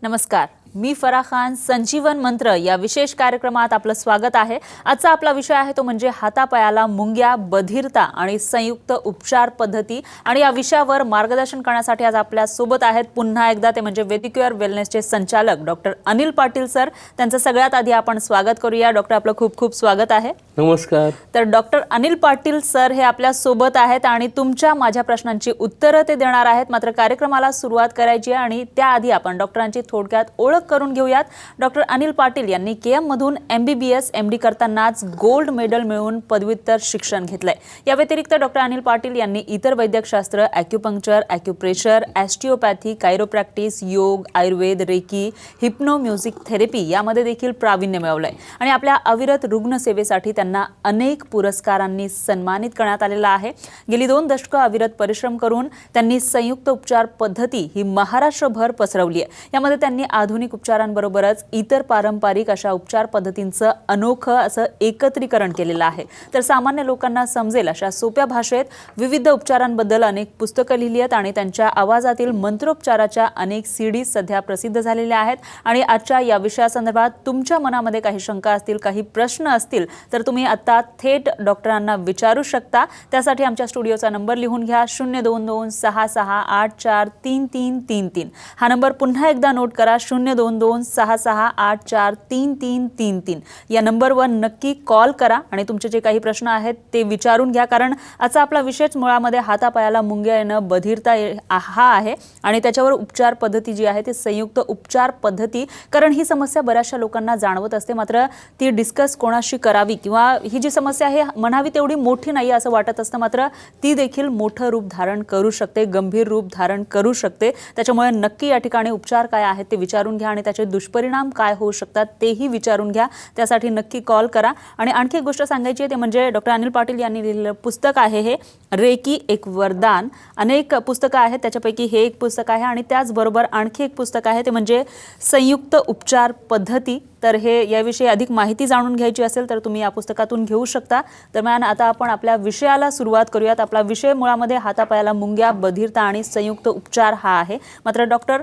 नमस्कार, मी फराह खान. संजीवन मंत्र या विशेष कार्यक्रमात आपलं स्वागत आहे. आजचा आपला विषय आहे तो म्हणजे हातापायाला मुंग्या, बधिरता आणि संयुक्त उपचार पद्धती. आणि या विषयावर मार्गदर्शन करण्यासाठी आज आपल्या सोबत आहेत पुन्हा एकदा ते म्हणजे वेदिक्युअर वेलनेसचे संचालक डॉक्टर अनिल पाटील सर. त्यांचं सगळ्यात आधी आपण स्वागत करूया. डॉक्टर, आपलं खूप खूप स्वागत आहे. नमस्कार. तर डॉक्टर अनिल पाटील सर हे आपल्या सोबत आहेत आणि तुमच्या माझ्या प्रश्नांची उत्तरं ते देणार आहेत. मात्र कार्यक्रमाला सुरुवात करायची आहे आणि त्याआधी आपण डॉक्टरांची थोडक्यात ओळख करून घेऊयात. डॉक्टर अनिल पाटील यांनी केएम मधून MBBS MD करतानाच गोल्ड मेडल मिळवून पदव्युत्तर शिक्षण घेतलंय. या व्यतिरिक्त डॉक्टर अनिल पाटील यांनी इतर वैद्यकशास्त्र, acupuncture, acupressure, osteopathy, chiropractic, yoga, Ayurveda, reiki, hypno music therapy यामध्ये देखील प्रावीण्य मिळवलंय. आणि आपल्या अविरत रुग्णसेवेसाठी त्यांना अनेक पुरस्कारांनी सन्मानित करण्यात आलेला आहे. गेली 2 दशकं अविरत परिश्रम करून त्यांनी संयुक्त उपचार पद्धती ही महाराष्ट्रभर पसरवली आहे. यामध्ये त्यांनी आधुनिक उपचारांबरोबरच इतर पारंपरिक अशा उपचार पद्धतींचं अनोखं असं एकत्रीकरण केलेलं आहे. तर सामान्य लोकांना समजेल अशा सोप्या भाषेत विविध उपचारांबद्दल अनेक पुस्तकं लिहिली आहेत आणि त्यांच्या आवाजातील मंत्रोपचाराच्या अनेक CD सध्या प्रसिद्ध झालेल्या आहेत. आणि आजच्या या विषयासंदर्भात तुमच्या मनामध्ये काही शंका असतील, काही प्रश्न असतील तर तुम्ही आता थेट डॉक्टरांना विचारू शकता. त्यासाठी आमच्या स्टुडिओचा नंबर लिहून घ्या, 02266843333. हा नंबर पुन्हा एकदा नोट करा, 02266843333. या नंबरवर नक्की कॉल करा आणि तुमचे जे काही प्रश्न आहेत ते विचारून घ्या. कारण आजचा आपला विषयच मुळामध्ये हातापायाला मुंग्या येणं, बधिरता हा आहे आणि त्याच्यावर उपचार पद्धती जी आहे ती संयुक्त उपचार पद्धती. कारण ही समस्या बऱ्याचशा लोकांना जाणवत असते, मात्र ती डिस्कस कोणाशी करावी किंवा ही जी समस्या आहे म्हणावी तेवढी मोठी नाही असं वाटत असतं, मात्र ती देखील मोठं रूप धारण करू शकते, गंभीर रूप धारण करू शकते. त्याच्यामुळे नक्की या ठिकाणी उपचार काय आहेत ते विचारून घ्या आणि त्याचे दुष्परिणाम काय होऊ शकतात तेही विचारून घ्या. त्यासाठी नक्की कॉल करा. आणि आणखी एक गोष्ट सांगायची आहे ते म्हणजे डॉक्टर अनिल पाटील यांनी लिहिलेलं पुस्तक आहे हे रेकी एक वरदान. अनेक पुस्तकं आहेत, त्याच्यापैकी हे एक पुस्तक आहे आणि त्याचबरोबर आणखी एक पुस्तक आहे ते म्हणजे संयुक्त उपचार पद्धती. तर हे याविषयी अधिक माहिती जाणून घ्यायची असेल तर तुम्ही या पुस्तकातून घेऊ शकता. दरम्यान आता आपण आपल्या विषयाला सुरुवात करूयात. आपला विषय मुळामध्ये हातापायाला मुंग्या, बधिरता आणि संयुक्त उपचार हा आहे. मात्र डॉक्टर,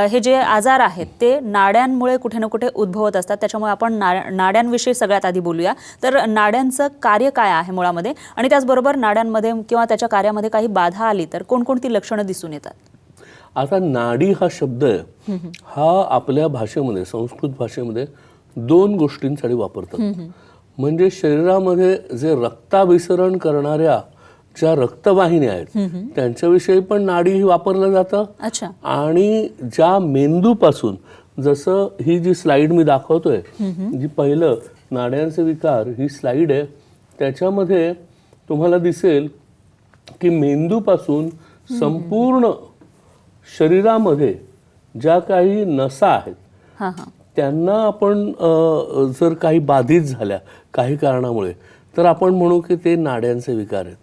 हे जे आजार आहेत ते नाड्यांमुळे कुठे ना कुठे उद्भवत असतात. त्याच्यामुळे आपण नाड्यांविषयी सगळ्यात आधी बोलूया. तर नाड्यांचं कार्य काय आहे मुळामध्ये आणि त्याचबरोबर नाड्यांमध्ये किंवा त्याच्या कार्यामध्ये काही बाधा आली तर कोणकोणती लक्षणं दिसून येतात? आता नाडी हा शब्द आहे, हा आपल्या भाषेमध्ये, संस्कृत भाषेमध्ये 2 गोष्टींसाठी वापरतात. म्हणजे शरीरामध्ये जे रक्ताभिसरण करणाऱ्या ज्या रक्तवाहिन्या आहेत त्यांच्याविषयी पण नाडी वापरलं जातं. अच्छा. आणि ज्या मेंदूपासून, जसं ही जी स्लाइड मी दाखवतोय, जी पहिलं नाड्यांचे विकार ही स्लाइड आहे, त्याच्यामध्ये तुम्हाला दिसेल की मेंदूपासून संपूर्ण शरीरामध्ये ज्या काही नसा आहेत त्यांना आपण जर काही बाधित झाल्या काही कारणामुळे तर आपण म्हणू की ते नाड्यांचे विकार आहेत.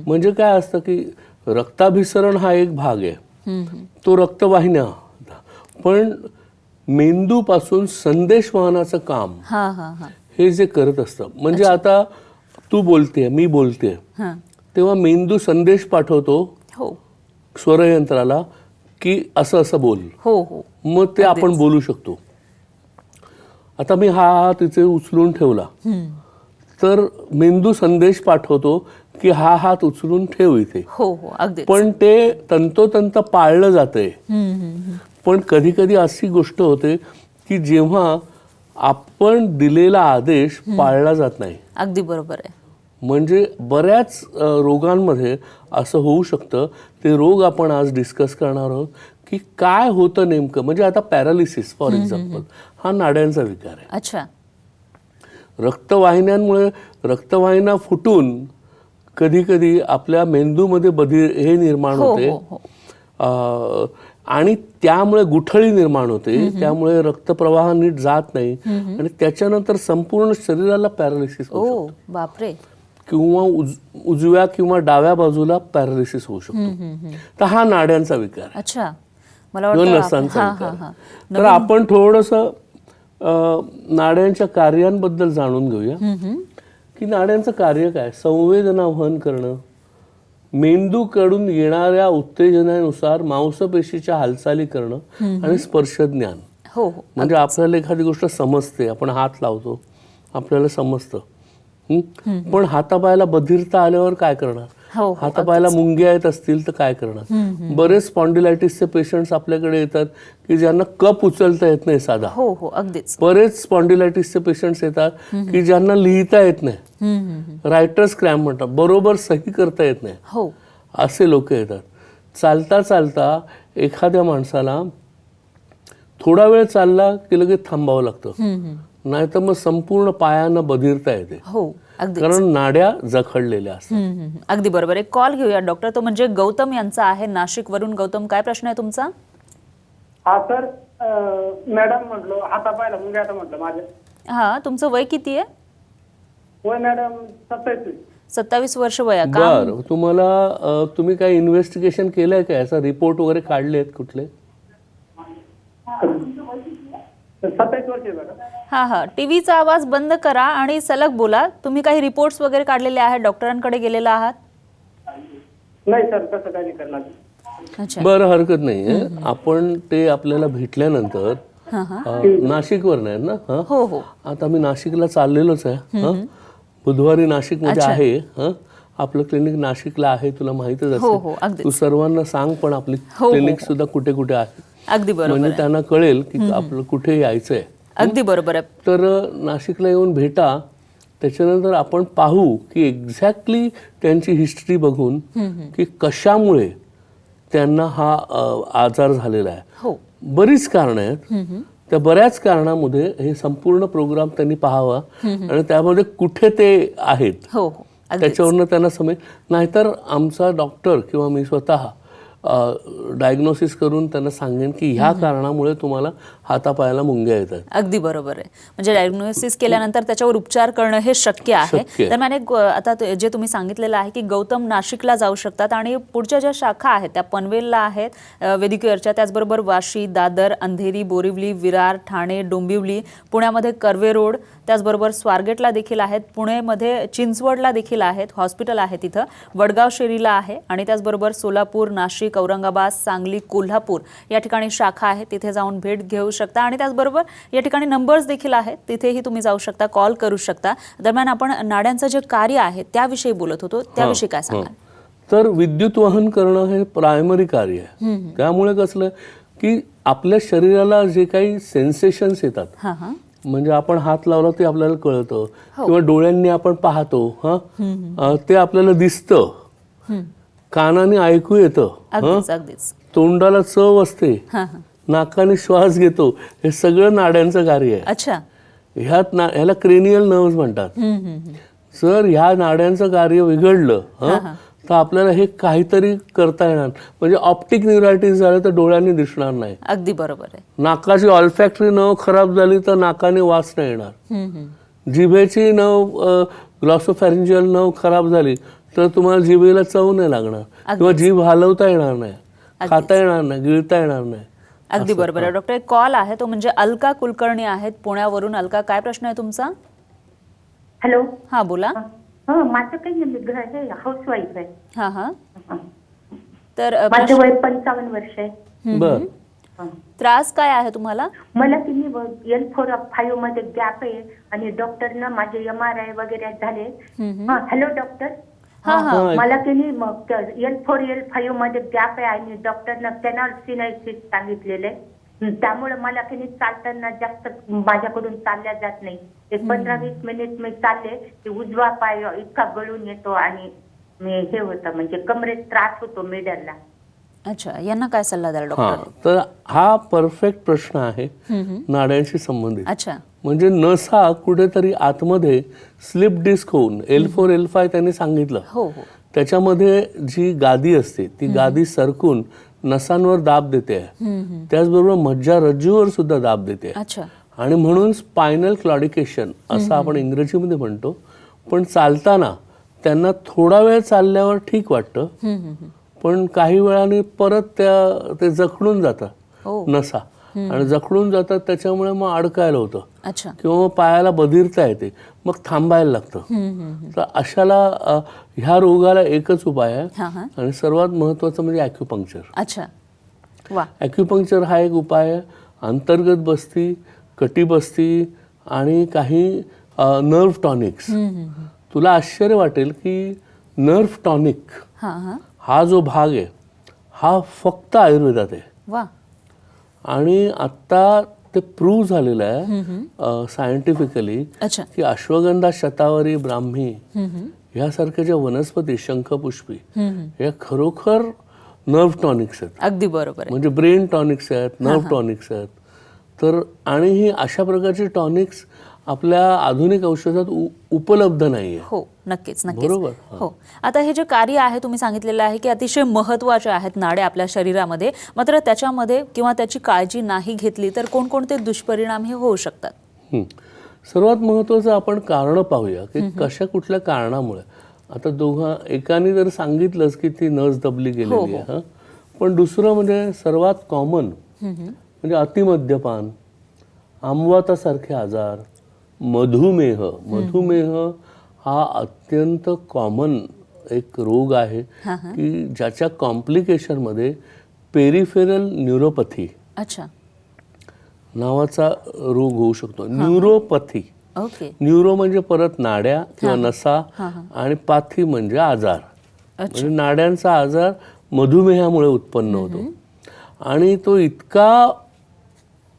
म्हणजे काय असतं की रक्ताभिसरण हा एक भाग आहे, तो रक्तवाहिन्या, पण मेंदूपासून संदेश वहनाचं काम हे जे करत असतं. म्हणजे आता तू बोलते, मी बोलते, तेव्हा मेंदू संदेश पाठवतो स्वरयंत्राला की असं असं बोल. मग ते आपण बोलू शकतो. आता मी हा हात इथे उचलून ठेवला तर मेंदू संदेश पाठवतो की हा हात उचलून ठेव इथे. पण ते तंतोतंत पाळलं जातंय. पण कधी कधी अशी गोष्ट होते की जेव्हा आपण दिलेला आदेश पाळला जात नाही. अगदी बरोबर आहे. म्हणजे बऱ्याच रोगांमध्ये असं होऊ शकतं. ते रोग आपण आज डिस्कस करणार आहोत की काय होतं नेमकं. म्हणजे आता पॅरालिसिस फॉर एक्झाम्पल हा नाड्यांचा विकार आहे. अच्छा. रक्तवाहिन्यांमुळे रक्तवाहिन्या फुटून कधी कधी आपल्या मेंदूमध्ये बधीर हे निर्माण होते आणि त्यामुळे गुठळी निर्माण होते. त्यामुळे रक्तप्रवाह नीट जात नाही आणि त्याच्यानंतर संपूर्ण शरीराला पॅरालिसिस होऊ शकतो. बापरे. किंवा उजव्या किंवा डाव्या बाजूला पॅरालिसिस होऊ शकतो. तर हा नाड्यांचा विकार. अच्छा. मला वाटतं नसांचा विकार. तर आपण थोडंसं नाड्यांच्या कार्यांबद्दल जाणून घेऊया की नाड्यांचं कार्य काय. संवेदना वहन करणं, मेंदूकडून येणाऱ्या उत्तेजनानुसार मांसपेशीच्या हालचाली करणं आणि स्पर्श ज्ञान. हो हो म्हणजे आपल्याला एखादी गोष्ट समजते, आपण हात लावतो, आपल्याला समजतं. पण हातापायाला बधिरता आल्यावर काय करणार? हो हो हातापायाला मुंग्या येत असतील तर काय करणार? बरेच स्पॉन्डिलायटिसचे पेशंट्स आपल्याकडे येतात की ज्यांना कप उचलता येत नाही साधा. हो हो अगदीच. बरेच स्पॉन्डिलायटिसचे पेशंट्स येतात की ज्यांना लिहिता येत नाही, रायटर्स क्रॅम्प म्हणतात, बरोबर सही करता येत नाही, हो असे लोक येतात. चालता चालता एखाद्या माणसाला थोडा वेळ चालला की लगेच थांबावं लागतं, नाहीतर मग संपूर्ण पायानं बधिरता येते, हो अगदी. कारण नाड्या जखडलेल्या असतात. अगदी बरोबर. एक कॉल घेऊया डॉक्टर, तो म्हणजे गौतम यांचा आहे नाशिकवरून. गौतम, काय प्रश्न आहे तुमचा? हा सर, मॅडम म्हटलो हातापायला मुंग्या आता म्हटलं माझ्या. हा, तुमचं वय किती आहे? होय मॅडम, 27. 27 वर्ष वय आहे का? बर, तुम्हाला तुम्ही काही इन्व्हेस्टिगेशन केलंय का? याचा रिपोर्ट वगैरे काढले आहेत कुठले? 27 वर्ष आहे बघा. हा हा, टीव्हीचा आवाज बंद करा आणि सलग बोला. तुम्ही काही रिपोर्ट्स वगैरे काढलेले आहेत, डॉक्टरांकडे गेलेला आहात? नाही सर, तसं काही नाही करणार. अच्छा. बरं, हरकत नाही. आपण ते आपल्याला भेटल्यानंतर हा हा, नाशिकवर नाही ना? हं? हो हो आता मी नाशिकला चाललेलोच आहे. हं? बुधवारी नाशिकमध्ये आहे. हं? आपलं क्लिनिक नाशिकला आहे, तुला माहितच हो असेल. हो अगदी तू सर्वांना सांग पण आपली हो, क्लिनिक सुद्धा कुठे कुठे आहे, अगदी बरोबर म्हणजे आहे. त्यांना कळेल की आपलं कुठे यायचंय. अगदी बरोबर आहे. तर नाशिकला येऊन भेटा. त्याच्यानंतर आपण पाहू की एक्झॅक्टली त्यांची हिस्ट्री बघून की कशामुळे त्यांना हा आजार झालेला आहे. हो बरीच कारणं आहेत. त्या बऱ्याच कारणामध्ये हे संपूर्ण प्रोग्राम त्यांनी पाहावा आणि त्यामध्ये कुठे ते आहेत हो हो अगदी. त्याच्यावरनं त्यांना समजेल. नाहीतर आमचा डॉक्टर किंवा मी स्वतः डायग्नोसिस करून त्यांना सांगेन की ह्या कारणामुळे तुम्हाला हातापायाला मुंग्या येतात. अगदी बरोबर आहे. म्हणजे डायग्नोसिस केल्यानंतर त्याच्यावर उपचार करणं हे शक्य आहे. शक्य आहे. दरम्यान एक आता जे तुम्ही सांगितलेलं आहे की गौतम नाशिकला जाऊ शकतात आणि पुढच्या ज्या शाखा आहेत त्या पनवेलला आहेत, वेदिकेअरच्या, त्याचबरोबर वाशी, दादर, अंधेरी, बोरिवली, विरार, ठाणे, डोंबिवली, पुण्यामध्ये कर्वे रोड, त्याचबरोबर स्वारगेटला देखील आहेत, पुणेमध्ये चिंचवडला देखील आहेत, हॉस्पिटल आहे तिथं, वडगाव शेरीला आहे आणि त्याचबरोबर सोलापूर, नाशिक, औरंगाबाद, सांगली, कोल्हापूर या ठिकाणी शाखा आहे. तिथे जाऊन भेट घेऊ शकता आणि त्याचबरोबर या ठिकाणी नंबर्स देखील आहेत, तिथेही तुम्ही जाऊ शकता, कॉल करू शकता. दरम्यान आपण नाड्यांचं जे कार्य आहे त्याविषयी बोलत होतो, त्याविषयी काय सांगाल? तर विद्युत वहन करणं हे प्रायमरी कार्य आहे. त्यामुळे कसलं की आपल्या शरीराला जे काही सेन्सेशन्स येतात, हां हां म्हणजे आपण हात लावला ते आपल्याला कळतं किंवा डोळ्यांनी आपण पाहतो, ते आपल्याला दिसतं, कानाने ऐकू येतं, अगदीच अगदीच. तोंडाला चव असते, हां हां नाकाने श्वास घेतो, हे सगळं नाड्यांचं कार्य आहे. अच्छा. ह्याला क्रेनियल नर्व्स म्हणतात. जर ह्या नाड्यांचं कार्य बिघडलं तर आपल्याला हे काहीतरी करता येणार. म्हणजे ऑप्टिक न्यूरायटिस झालं तर डोळ्यांनी दिसणार नाही, अगदी बरोबर आहे. नाकाची ऑल्फॅक्टरी नर्व खराब झाली तर नाकाने वास नाही येणार, जिभेची नर्व ग्लॉसोफॅरिंजियल नर्व खराब झाली तर तुम्हाला जिभेला चव नाही लागणार किंवा जीभ हलवता येणार नाही, खाता येणार नाही, गिळता येणार नाही. अगदी बरोबर आहे. डॉक्टर, एक कॉल आहे, तो म्हणजे अलका कुलकर्णी आहेत पुण्यावरून. अलका, काय प्रश्न आहे तुमचा? हॅलो. हा बोला. माझं काही नाही, हे हाऊसवाईफ आहे. हा हा. तर माझं वय 55 वर्ष आहे. बर, त्रास काय आहे तुम्हाला? मला किती L4-5 मध्ये गॅप आहे आणि डॉक्टरनं माझे MRI वगैरे झाले. Hello doctor. मला किती L4-L5 मध्ये गॅप आहे आणि डॉक्टरनं कॅनॉल सिनायसिस सांगितलेले. त्यामुळे मला किती चालताना जास्त माझ्याकडून चालल्या जात नाही. एक 15-20 मिनिट मी चालले की उजवा पाय इतका गळून येतो आणि मी हे होतं, म्हणजे कमरेत त्रास होतो मिडलला. अच्छा, यांना काय सल्ला द्याल डॉक्टर? तर हा परफेक्ट प्रश्न आहे नाड्यांशी संबंधित. अच्छा. म्हणजे नसा कुठेतरी आतमध्ये स्लिप डिस्क होऊन L4-L5 त्यांनी सांगितलं, हो हो त्याच्यामध्ये जी गादी असते ती गादी सरकून नसांवर दाब देते आहे, त्याचबरोबर मज्जारज्जूवर सुद्धा दाब देते. अच्छा. आणि म्हणून स्पायनल क्लॉडिकेशन असं आपण इंग्रजीमध्ये म्हणतो. पण चालताना त्यांना थोडा वेळ चालल्यावर ठीक वाटतं, पण काही वेळाने परत ते जखडून जातात नसा, आणि जखडून जातात त्याच्यामुळे मग अडकायला होतं. अच्छा. किंवा मग पायाला बधिरता येते, मग थांबायला लागतं. तर अशाला ह्या रोगाला एकच उपाय आहे आणि सर्वात महत्वाचं म्हणजे ॲक्युपंक्चर. अच्छा. वा. ॲक्युपंक्चर हा एक उपाय आहे. अंतर्गत बस्ती, कटिबस्ती आणि काही नर्व्ह टॉनिक्स. तुला आश्चर्य वाटेल की नर्व्ह टॉनिक हां हां हा जो भाग आहे हा फक्त आयुर्वेदात आहे. वा आणि आत्ता ते प्रूव्ह झालेलं आहे सायंटिफिकली अच्छा की अश्वगंधा, शतावरी, ब्राह्मी ह्यासारख्या ज्या वनस्पती, शंखपुष्पी, या खरोखर नर्व्ह टॉनिक्स आहेत. अगदी बरोबर आहे. म्हणजे ब्रेन टॉनिक्स आहेत, नर्व्ह टॉनिक्स आहेत. तर आणि ही अशा प्रकारची टॉनिक्स आपल्या आधुनिक औषधात उपलब्ध नाही आहे. हो नक्कीच नक्कीच. बरोबर. हो आता हे जे कार्य आहे तुम्ही सांगितलेलं आहे की अतिशय महत्त्वाचे आहेत नाड्या आपल्या शरीरामध्ये, मात्र त्याच्यामध्ये किंवा त्याची काळजी नाही घेतली तर कोणकोणते दुष्परिणाम हे होऊ शकतात? सर्वात महत्त्वाचं आपण कारण पाहूया की कशा कुठल्या कारणामुळे. आता एकाने जर सांगितलंच की ती नस दबली गेलेली आहे, पण दुसरं म्हणजे सर्वात कॉमन म्हणजे अतिमद्यपान, आमवातासारखे आजार, मधुमेह. मधुमेह हा अत्यंत कॉमन एक रोग आहे की ज्याच्या कॉम्प्लिकेशनमध्ये पेरिफेरल न्यूरोपॅथी अच्छा नावाचा रोग होऊ शकतो. न्यूरोपॅथी, ओके न्यूरो म्हणजे परत नाड्या किंवा नसा, आणि पाथी म्हणजे आजार. म्हणजे नाड्यांचा आजार मधुमेहामुळे उत्पन्न होतो आणि तो इतका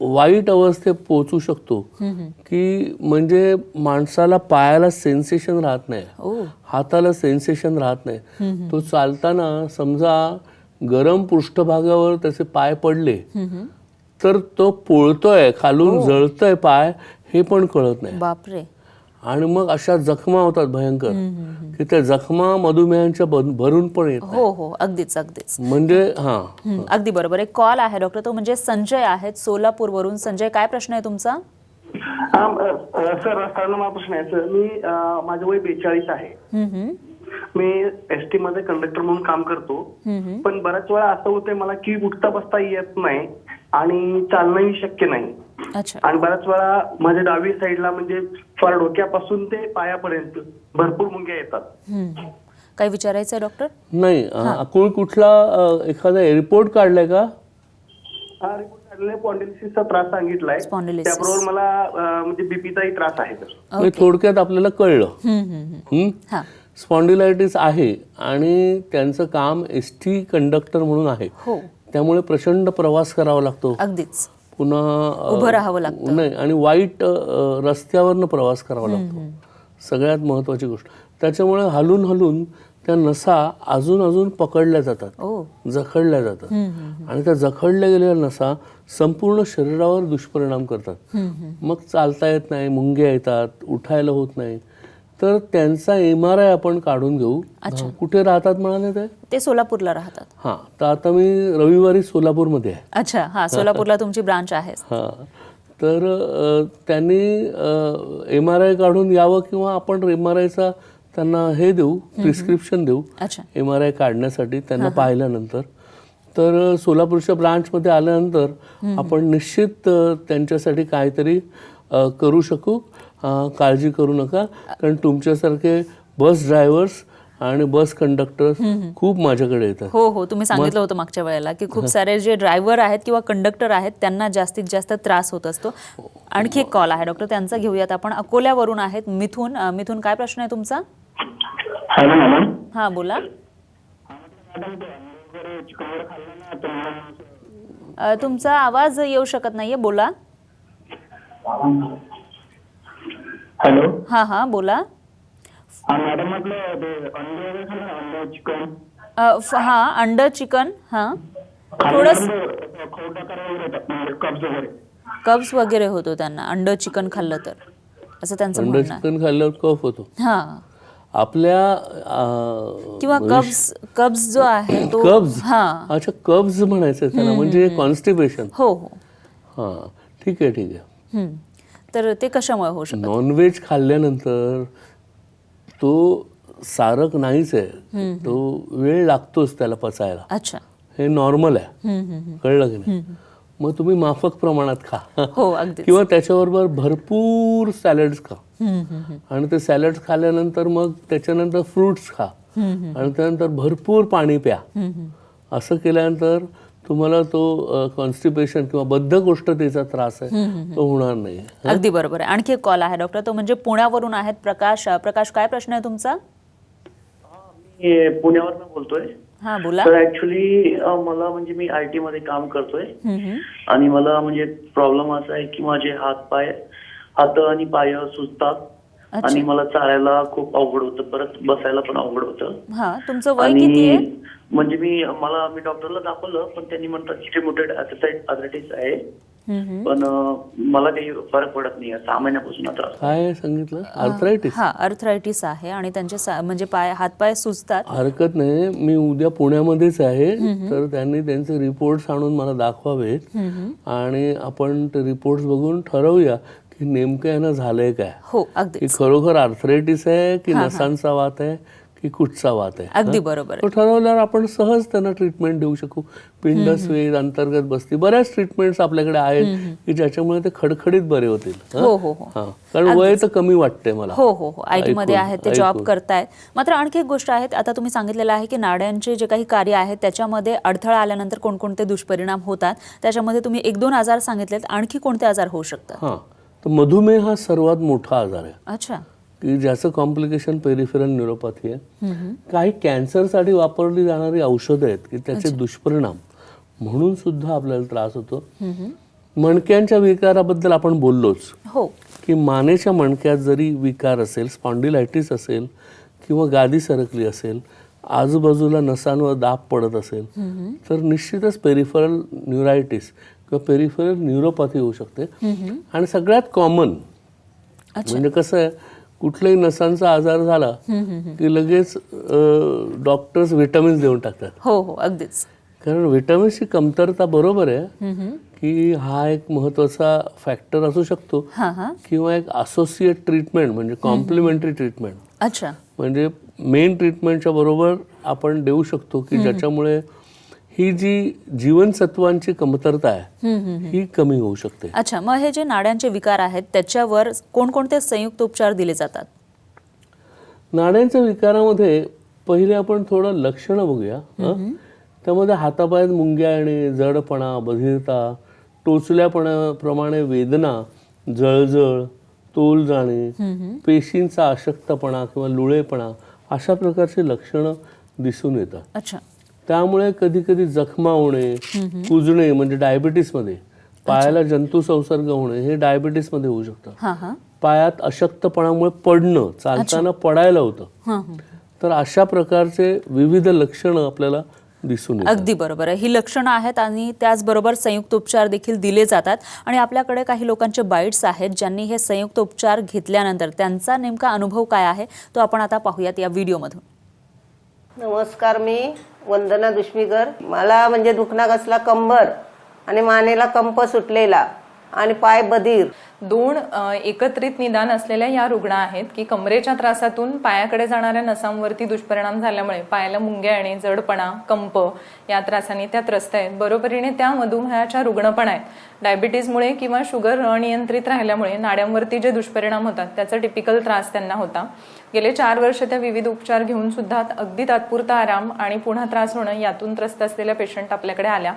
वाईट अवस्थेत पोहोचू शकतो की म्हणजे माणसाला पायाला सेन्सेशन राहत नाही, हाताला सेन्सेशन राहत नाही. तो चालताना समजा गरम पृष्ठभागावर त्याचे पाय पडले तर तो पोळतोय, खालून जळतोय पाय हे पण कळत नाही. बापरे. आणि मग अशा जखमा होतात भयंकर की त्या जखमा मधुमेहांच्या भरून पण येत हो हो अगदीच अगदीच. म्हणजे अगदी बरोबर. एक कॉल आहे डॉक्टर, तो म्हणजे संजय आहेत सोलापूरवरून. संजय काय प्रश्न आहे तुमचा? सर माझा प्रश्न आहे सर, मी माझं वय 42 आहे. मी एसटी मध्ये कंडक्टर म्हणून काम करतो, पण बऱ्याच वेळा असं होतंय मला की उठता बसता येत नाही आणि चालणंही शक्य नाही. अच्छा आणि बऱ्याच वेळा माझ्या डावी साईडला म्हणजे फार डोक्यापासून ते पायापर्यंत भरपूर मुंग्या येतात. काय विचारायचं आहे डॉक्टर? नाही. कुठला एखादा रिपोर्ट काढलाय का? हा रिपोर्ट काढलेला स्पॉन्डिलिसिसचा त्रास सांगितलाय, स्पॉन्डिलिसिस. त्याबरोबर मला म्हणजे बीपीचाही त्रास आहे सर. म्हणजे थोडक्यात आपल्याला कळलं हां स्पॉन्डिलायटिस आहे आणि त्यांचं काम एसटी कंडक्टर म्हणून आहे. हो त्यामुळे प्रचंड प्रवास करावा लागतो, अगदीच पुन्हा उभं राहावं लागतं. नाही, आणि वाईट रस्त्यावरनं प्रवास करावा लागतो. सगळ्यात महत्त्वाची गोष्ट. त्याच्यामुळे हलून हलून त्या नसा अजून पकडल्या जातात, जखडल्या जातात. आणि त्या जखडल्या गेलेल्या नसा संपूर्ण शरीरावर दुष्परिणाम करतात. मग चालता येत नाही, मुंग्या येतात, उठायला होत नाही. तर त्यांचा MRI आपण काढून घेऊ. कुठे राहतात म्हणाले ते? सोलापूरला राहतात. हां, तर आता मी रविवारी सोलापूरमध्ये आहे. अच्छा हां, सोलापूरला तुमची ब्रांच आहे. हां, तर त्यांनी MRI काढून यावं किंवा आपण MRIचा त्यांना हे देऊ, प्रिस्क्रिप्शन देऊ अच्छा MRI काढण्यासाठी. त्यांना पाहिल्यानंतर तर सोलापूरच्या ब्रांचमध्ये आल्यानंतर आपण निश्चित त्यांच्यासाठी काहीतरी करू शकू. काळजी करू नका, कारण तुमच्यासारखे बस ड्रायव्हर्स आणि बस कंडक्टर खूप माझ्याकडे येतात. हो हो तुम्ही सांगितलं होतं मागच्या वेळेला की खूप सारे जे ड्रायव्हर आहेत किंवा कंडक्टर आहेत त्यांना जास्तीत जास्त त्रास होत असतो. आणखी एक कॉल आहे डॉक्टर, त्यांचा घेऊयात आपण. अकोल्यावरून आहेत मिथून. मिथून काय प्रश्न आहे तुमचा? Hello madam. हा बोला. तुमचा आवाज येऊ शकत नाहीये, बोला. हॅलो. हा हा बोला. मॅडम म्हटलं अंडे चिकन. हा अंड चिकन. हा थोडस कब्ज वगैरे होतो त्यांना अंड चिकन खाल्लं तर, असं त्यांचं अंड म्हणणं आहे. चिकन खाल्ल्यावर कफ होतो हा आपल्या किंवा कब्ज जो आहे तो. कब्ज. हा अच्छा, कब्ज म्हणायचं त्याला, म्हणजे कॉन्स्टिपेशन. हो हो. हां, ठीक आहे. तर ते कशामुळे होऊ शकतं? नॉनव्हेज खाल्ल्यानंतर तो सारक नाहीच आहे, तो वेळ लागतोच त्याला पचायला. अच्छा हे नॉर्मल आहे, कळलं की नाही? मग तुम्ही माफक प्रमाणात खा. हो अगदी. किंवा त्याच्याबरोबर भरपूर सॅलड्स खा. आणि ते सॅलड्स खाल्ल्यानंतर मग त्याच्यानंतर फ्रुट्स खा आणि त्यानंतर भरपूर पाणी प्या. असं केल्यानंतर तुम्हाला तो कॉन्स्टिपेशन किंवा बद्धकोष्ठतेचा त्रास आहे तो होणार नाही. अगदी बरोबर आहे. आणखी एक कॉल आहे डॉक्टर, तो म्हणजे पुण्यावरून आहेत प्रकाश. प्रकाश, काय प्रश्न आहे तुमचा? मी पुण्यावरनं बोलतोय. हा, बोला. तर ऍक्च्युली मला म्हणजे मी IT मध्ये काम करतोय आणि मला म्हणजे प्रॉब्लेम असा आहे की माझे हात आणि पाय सुजतात आणि मला चालायला खूप अवघड होतं, परत बसायला पण अवघड होतं. हा, तुमचं वय किती आहे? म्हणजे मी डॉक्टरला दाखवलं पण त्यांनी म्हणतात रिमोटेड आर्थरायटिस आहे, पण मला काही फरक पडत नाही. 6 महिन्यापासून त्रास. काय सांगितलं? आर्थरायटिस? हा, आर्थरायटिस आहे आणि त्यांचे म्हणजे हातपाय सुजतात. हरकत नाही, मी उद्या पुण्यामध्येच आहे, तर त्यांनी त्यांचे रिपोर्ट्स आणून मला दाखवावेत आणि आपण ते रिपोर्ट्स बघून ठरवूया की नेमकं यांना झालंय काय. हो, अगदी. की खरोखर आर्थरायटिस आहे की नसांचा वात आहे की कुठचा वात आहे. अगदी बरोबर. तो ठरवल्यावर आपण सहज त्यांना ट्रीटमेंट देऊ शकू. पिंडस्वेद, अंतर्गत बस्ती, बऱ्याच ट्रीटमेंट्स आपल्याकडे आहेत की ज्याच्यामुळे ते खडखडीत बरे होतील. हो हो हो. कारण वय तर कमी वाटते मला. हो हो हो. IT मध्ये आहेत ते, जॉब करतायत. मात्र आणखी एक गोष्ट आहे, आता तुम्ही सांगितलेलं आहे की नाड्यांचे जे काही कार्य आहे त्याच्यामध्ये अडथळा आल्यानंतर कोणकोणते दुष्परिणाम होतात, त्याच्यामध्ये तुम्ही 1-2 आजार सांगितलेत. आणखी कोणते आजार होऊ शकतात? हां, तर मधुमेह हा सर्वात मोठा आजार आहे. अच्छा. की ज्याचं कॉम्प्लिकेशन पेरिफेरल न्यूरोपॅथी आहे. काही कॅन्सरसाठी वापरली जाणारी औषधं आहेत की त्याचे दुष्परिणाम म्हणून सुद्धा आपल्याला त्रास होतो. मणक्यांच्या विकाराबद्दल आपण बोललोच. हो. की मानेच्या मणक्यात जरी विकार असेल, स्पॉन्डिलायटिस असेल किंवा गादी सरकली असेल, आजूबाजूला नसांवर दाब पडत असेल, तर निश्चितच पेरिफेरल न्यूरायटिस किंवा पेरिफेरल न्यूरोपॅथी होऊ शकते. आणि सगळ्यात कॉमन म्हणजे कसं आहे, कुठल्याही नसांचा आजार झाला की लगेच डॉक्टर्स व्हिटॅमिन्स देऊन टाकतात. हो हो, अगदीच. कारण व्हिटॅमिन्सची कमतरता बरोबर आहे की हा एक महत्वाचा फॅक्टर असू शकतो किंवा एक असोसिएट ट्रीटमेंट म्हणजे कॉम्प्लिमेंटरी ट्रीटमेंट. अच्छा. म्हणजे मेन ट्रीटमेंटच्या बरोबर आपण देऊ शकतो की ज्याच्यामुळे ही जी जीवनसत्वांची कमतरता आहे ही कमी होऊ शकते. अच्छा, मग हे जे नाड्यांचे विकार आहेत त्याच्यावर कोणकोणते संयुक्त उपचार दिले जातात? नाड्यांच्या विकारामध्ये पहिले आपण थोडं लक्षणं बघूया. त्यामध्ये हातापायात मुंग्या येणे, जडपणा, बधिरता, टोचल्यापणाप्रमाणे वेदना, जळजळ, तोल जाणे, पेशींचा अशक्तपणा किंवा लुळेपणा अशा प्रकारची लक्षणं दिसून येतात. अच्छा. त्यामुळे कधी कधी जखमा होणे, कुजणे म्हणजे डायबिटीसमध्ये, पायाला जंतू संसर्ग होणे हे डायबिटीसमध्ये होऊ शकतं. पायात अशक्तपणामुळे पडणं, चालताना पडायला होतं. तर अशा प्रकारचे विविध लक्षणं आपल्याला दिसून येतात. अगदी बरोबर आहे. ही लक्षणं आहेत आणि त्याचबरोबर संयुक्त उपचार देखील दिले जातात. आणि आपल्याकडे काही लोकांचे बाईट्स आहेत ज्यांनी हे संयुक्त उपचार घेतल्यानंतर त्यांचा नेमका अनुभव काय आहे तो आपण आता पाहूयात या व्हिडिओमधून. नमस्कार, मी वंदना दुष्मीकर. मला म्हणजे दुखणा कसला कंबर आणि मानेला कंप सुटलेला आणि पाय बधीर. 2 एकत्रित निदान असलेल्या या रुग्ण आहेत की कमरेच्या त्रासातून पायाकडे जाणाऱ्या नसांवरती दुष्परिणाम झाल्यामुळे पायाला मुंग्या येणे, जडपणा, कंप या त्रासाने त्या त्रस्त आहेत. बरोबरीने त्या मधुमेहाच्या रुग्ण पण आहेत. डायबिटीजमुळे किंवा शुगर अनियंत्रित राहिल्यामुळे नाड्यांवरती जे दुष्परिणाम होतात त्याचा टिपिकल त्रास त्यांना होता. गेले 4 वर्ष त्या विविध उपचार घेऊन सुद्धा अगदी तात्पुरता आराम आणि पुन्हा त्रास होणं यातून त्रस्त असलेल्या पेशंट आपल्याकडे आल्या.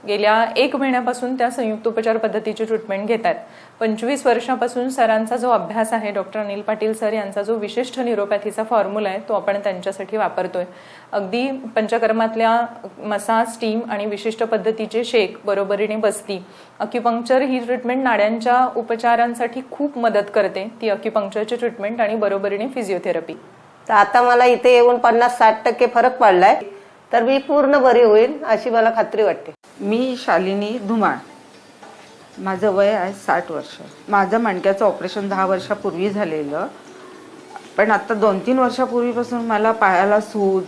गेल्या 1 महिन्यापासून त्या संयुक्त उपचार पद्धतीची ट्रीटमेंट घेत आहेत. 25 वर्षापासून सरांचा जो अभ्यास आहे, डॉक्टर अनिल पाटील सर यांचा जो विशिष्ट न्यूरोपॅथीचा फॉर्म्युला आहे तो आपण त्यांच्यासाठी वापरतोय. अगदी पंचकर्मातल्या मसाज, स्टीम आणि विशिष्ट पद्धतीचे शेक, बरोबरीने बस्ती, अक्युपंक्चर ही ट्रीटमेंट नाड्यांच्या उपचारांसाठी खूप मदत करते. ती अक्युपंक्चरची ट्रीटमेंट आणि बरोबरीने फिजिओथेरपी. तर आता मला इथे येऊन 50-60% फरक पडलाय, तर मी पूर्ण बरी होईल अशी मला खात्री वाटते. मी शालिनी धुमाळ. माझं वय आहे 60 वर्ष. माझं मणक्याचं ऑपरेशन 10 वर्षापूर्वी झालेलं, पण आता 2-3 वर्षापूर्वीपासून मला पायाला सूज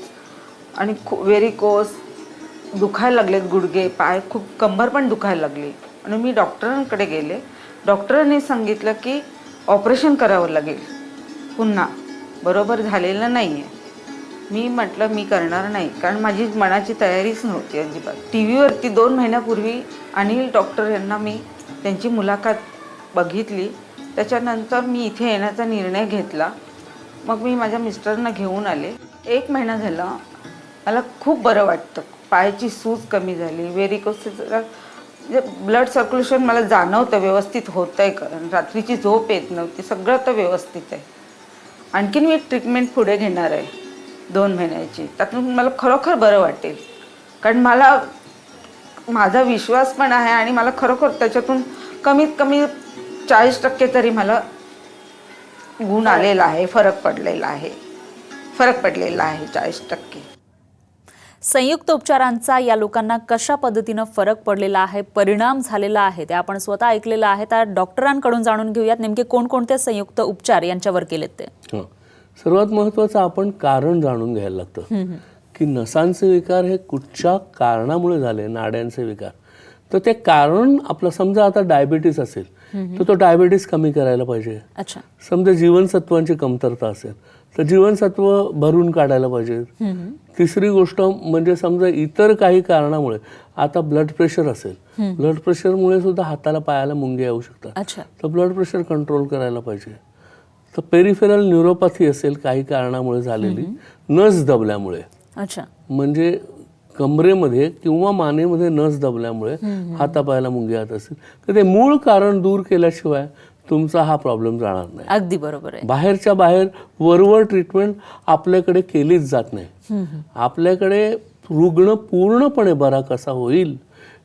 आणि व्हेरिकोस दुखायला लागलेत, गुडघे, पाय, खूप कंबर पण दुखायला लागली. आणि मी डॉक्टरांकडे गेले. डॉक्टरांनी सांगितलं की ऑपरेशन करावं लागेल पुन्हा, बरोबर झालेलं नाही आहे. मी म्हटलं मी करणार नाही, कारण माझी मनाची तयारीच नव्हती अजिबात. TV वरती 2 महिन्यापूर्वी अनिल डॉक्टर यांना मी त्यांची मुलाखत बघितली. त्याच्यानंतर मी इथे येण्याचा निर्णय घेतला. मग मी माझ्या मिस्टरना घेऊन आले. 1 महिना झाला, मला खूप बरं वाटतं. पायाची सूज कमी झाली, व्हेरिकोसिसला म्हणजे ब्लड सर्क्युलेशन मला जाणवतं व्यवस्थित होतं आहे, कारण रात्रीची झोप येत नव्हती, सगळं तर व्यवस्थित आहे. आणखीन मी ट्रीटमेंट पुढे घेणार आहे 2 महिन्याची, त्यातून मला खरोखर बरं वाटेल, कारण मला माझा विश्वास पण आहे आणि मला खरोखर त्याच्यातून कमीत कमी 40% तरी मला गुण आलेला आहे, फरक पडलेला आहे 40%. संयुक्त उपचारांचा या लोकांना कशा पद्धतीनं फरक पडलेला आहे, परिणाम झालेला आहे, ते आपण स्वतः ऐकलेलं आहे. तर डॉक्टरांकडून जाणून घेऊयात नेमके कोणकोणते संयुक्त उपचार यांच्यावर केलेत ते. सर्वात महत्त्वाचं आपण कारण जाणून घ्यायला लागतं की नसांचे विकार हे कुठच्या कारणामुळे झाले, नाड्यांचे विकार. तर ते कारण आपलं, समजा आता डायबिटीस असेल तर तो डायबिटीस कमी करायला पाहिजे. अच्छा. समजा जीवनसत्वांची कमतरता असेल तर जीवनसत्व भरून काढायला पाहिजे. तिसरी गोष्ट म्हणजे समजा इतर काही कारणामुळे, आता ब्लड प्रेशर असेल, ब्लड प्रेशरमुळे सुद्धा हाताला पायाला मुंग्या येऊ शकतात. अच्छा. तर ब्लड प्रेशर कंट्रोल करायला पाहिजे. तर पेरिफेरल न्यूरोपॅथी असेल काही कारणामुळे झालेली, नस दबल्यामुळे, अच्छा, म्हणजे कमरेमध्ये किंवा मानेमध्ये नस दबल्यामुळे हातापायाला मुंग्या येत असेल, तर ते मूळ कारण दूर केल्याशिवाय तुमचा हा प्रॉब्लेम जाणार नाही. अगदी बरोबर आहे. बाहेरच्या बाहेर वरवर ट्रीटमेंट आपल्याकडे केलीच जात नाही. आपल्याकडे रुग्ण पूर्णपणे बरा कसा होईल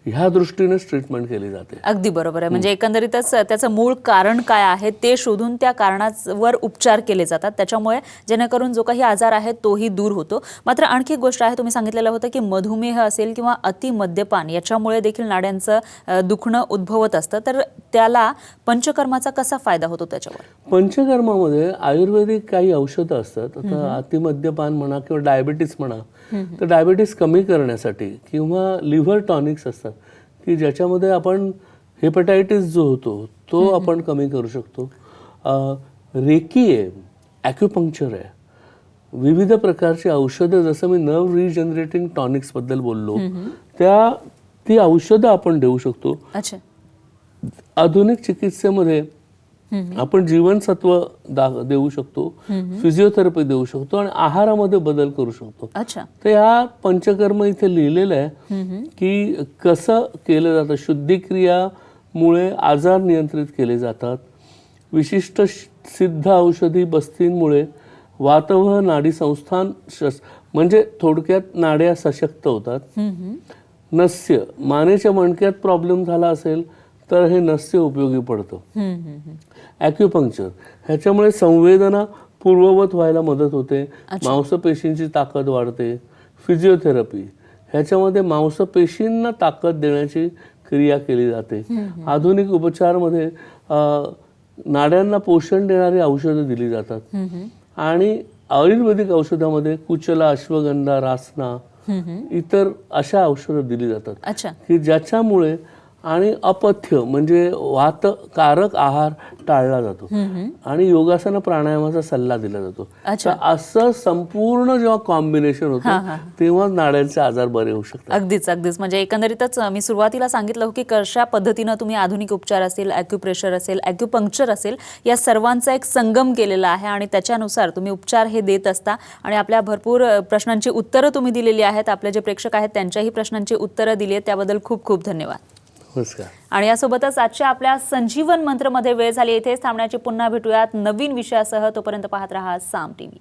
ह्या दृष्टीनेच ट्रीटमेंट केली जाते. अगदी बरोबर आहे. म्हणजे एकंदरीतच त्याचं मूळ कारण काय आहे ते शोधून त्या कारणावर उपचार केले जातात, त्याच्यामुळे जेणेकरून जो काही आजार आहे तोही दूर होतो. मात्र आणखी एक गोष्ट आहे, तुम्ही सांगितलेलं होतं की मधुमेह असेल किंवा अति मद्यपान याच्यामुळे देखील नाड्यांचं दुखणं उद्भवत असतं, तर त्याला पंचकर्माचा कसा फायदा होतो त्याच्यावर? पंचकर्मामध्ये आयुर्वेदिक काही औषधं असतात. आता अतिमद्यपान म्हणा किंवा डायबिटीस म्हणा, तर डायबिटीस कमी करण्यासाठी किंवा लिव्हर टॉनिक्स असतात की ज्याच्यामध्ये आपण हेपटायटिस जो होतो तो आपण कमी करू शकतो. रेकी आहे, ॲक्युपंक्चर आहे, विविध प्रकारची औषधं, जसं मी नर्व रिजनरेटिंग टॉनिक्सबद्दल बोललो, ती औषधं आपण देऊ शकतो. अच्छा. आधुनिक चिकित्सेमध्ये आपण जीवनसत्व देऊ शकतो, फिजिओथेरपी देऊ शकतो आणि आहारामध्ये बदल करू शकतो. अच्छा. तर या पंचकर्म इथे लिहिलेलं आहे की कसं केलं जातं. शुद्धिक्रियामुळे आजार नियंत्रित केले जातात. विशिष्ट सिद्ध औषधी बस्तींमुळे वातवह नाडी संस्थान म्हणजे थोडक्यात नाड्या सशक्त होतात. नस्य, मानेच्या मणक्यात प्रॉब्लेम झाला असेल तर हे नस्य उपयोगी पडतं. ॲक्युपंक्चर, ह्याच्यामुळे संवेदना पूर्ववत व्हायला मदत होते, मांसपेशींची ताकद वाढते. फिजिओथेरपी, ह्याच्यामध्ये मांसपेशींना ताकद देण्याची क्रिया केली जाते. आधुनिक उपचारमध्ये नाड्यांना पोषण देणारी औषधं दिली जातात. आणि आयुर्वेदिक औषधामध्ये कुचला, अश्वगंधा, रासना, इतर अशा औषधं दिली जातात. अच्छा. की ज्याच्यामुळे आणि अपथ्य म्हणजे वातकारक आहार टाळला जातो आणि योगासन प्राणायामाचा सल्ला दिला जातो. तर असं संपूर्ण जेव्हा कॉम्बिनेशन होतं तेव्हा नाड्यांचे आजार बरे होऊ शकतात. अगदीच अगदीच. म्हणजे एकंदरीतच मी सुरुवातीला सांगितलं की कशा पद्धतीनं तुम्ही आधुनिक उपचार असेल, ॲक्युप्रेशर असेल, ॲक्युपंक्चर असेल, या सर्वांचा एक संगम केलेला आहे आणि त्याच्यानुसार तुम्ही उपचार हे देत असता आणि आपल्या भरपूर प्रश्नांची उत्तरं तुम्ही दिलेली आहेत. आपले जे प्रेक्षक आहेत त्यांच्याही प्रश्नांची उत्तरं दिली आहेत, त्याबद्दल खूप खूप धन्यवाद. नमस्कार. आणि यासोबतच आजच्या आपल्या संजीवन मंत्रमध्ये वेळ झाली. इथेच थांबण्याची. पुन्हा भेटूयात नवीन विषयासह. तोपर्यंत पाहत रहा साम टीव्ही.